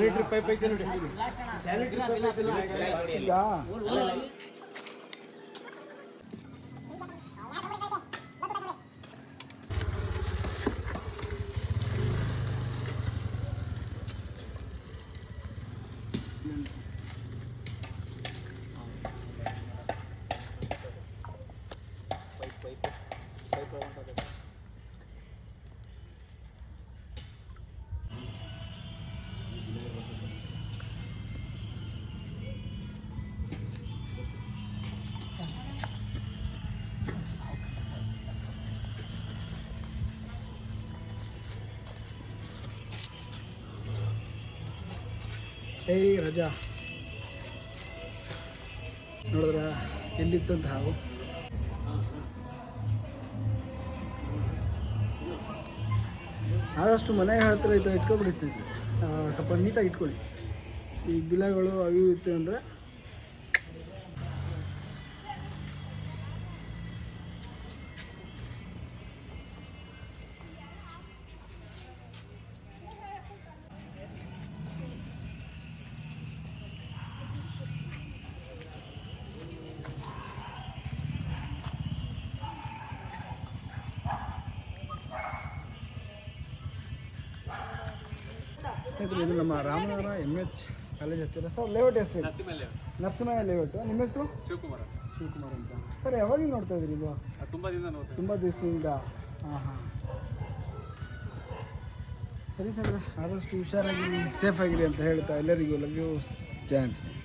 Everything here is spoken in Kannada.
ಸ್ಯಾನಿಟರಿ ಪೈಪ್ ಐತೆ ನೋಡಿ, ಸ್ಯಾನಿಟರಿ ಪೈಪ್ ಐತೆ ನೋಡಿ. ಈಗ ಏಯ್ ರಜಾ ನೋಡಿದ್ರ ಎಲ್ಲಿತ್ತಂತ ಹಾವು. ಆದಷ್ಟು ಮನೆ ಹತ್ತಿರ ಈ ಥರ ಇಟ್ಕೊಬಿಡಿಸ್ತಿದ್ವಿ, ಸ್ವಲ್ಪ ನೀಟಾಗಿ ಇಟ್ಕೊಳ್ಳಿ. ಈ ಬಿಲಗಳು ಅವು ಇತ್ತು ಅಂದರೆ ಸ್ನೇಹಿತರೆ, ಇದು ನಮ್ಮ ರಾಮನಗರ MH ಕಾಲೇಜ್ ಹತ್ತಿರ ಸರ್. ಲೇಔಟ್ ಹೆಸರು ನರಸಿಂಹ ಲೇಔಟು. ನಿಮ್ಮ ಹೆಸರು? ಶಿವಕುಮಾರ್ ಅಂತ. ಸರ್, ಯಾವಾಗಿಂದ ನೋಡ್ತಾ ಇದ್ರಿ ಇದು? ತುಂಬ ದಿವಸದಿಂದ. ಹಾಂ. ಸರಿ ಸರ್, ಆದಷ್ಟು ಹುಷಾರಾಗಿ ಸೇಫಾಗಿರಿ ಅಂತ ಹೇಳ್ತಾ ಎಲ್ಲರಿಗೂ ಲವ್ ಯು. ಜಯ ಆಂಜನೇಯ.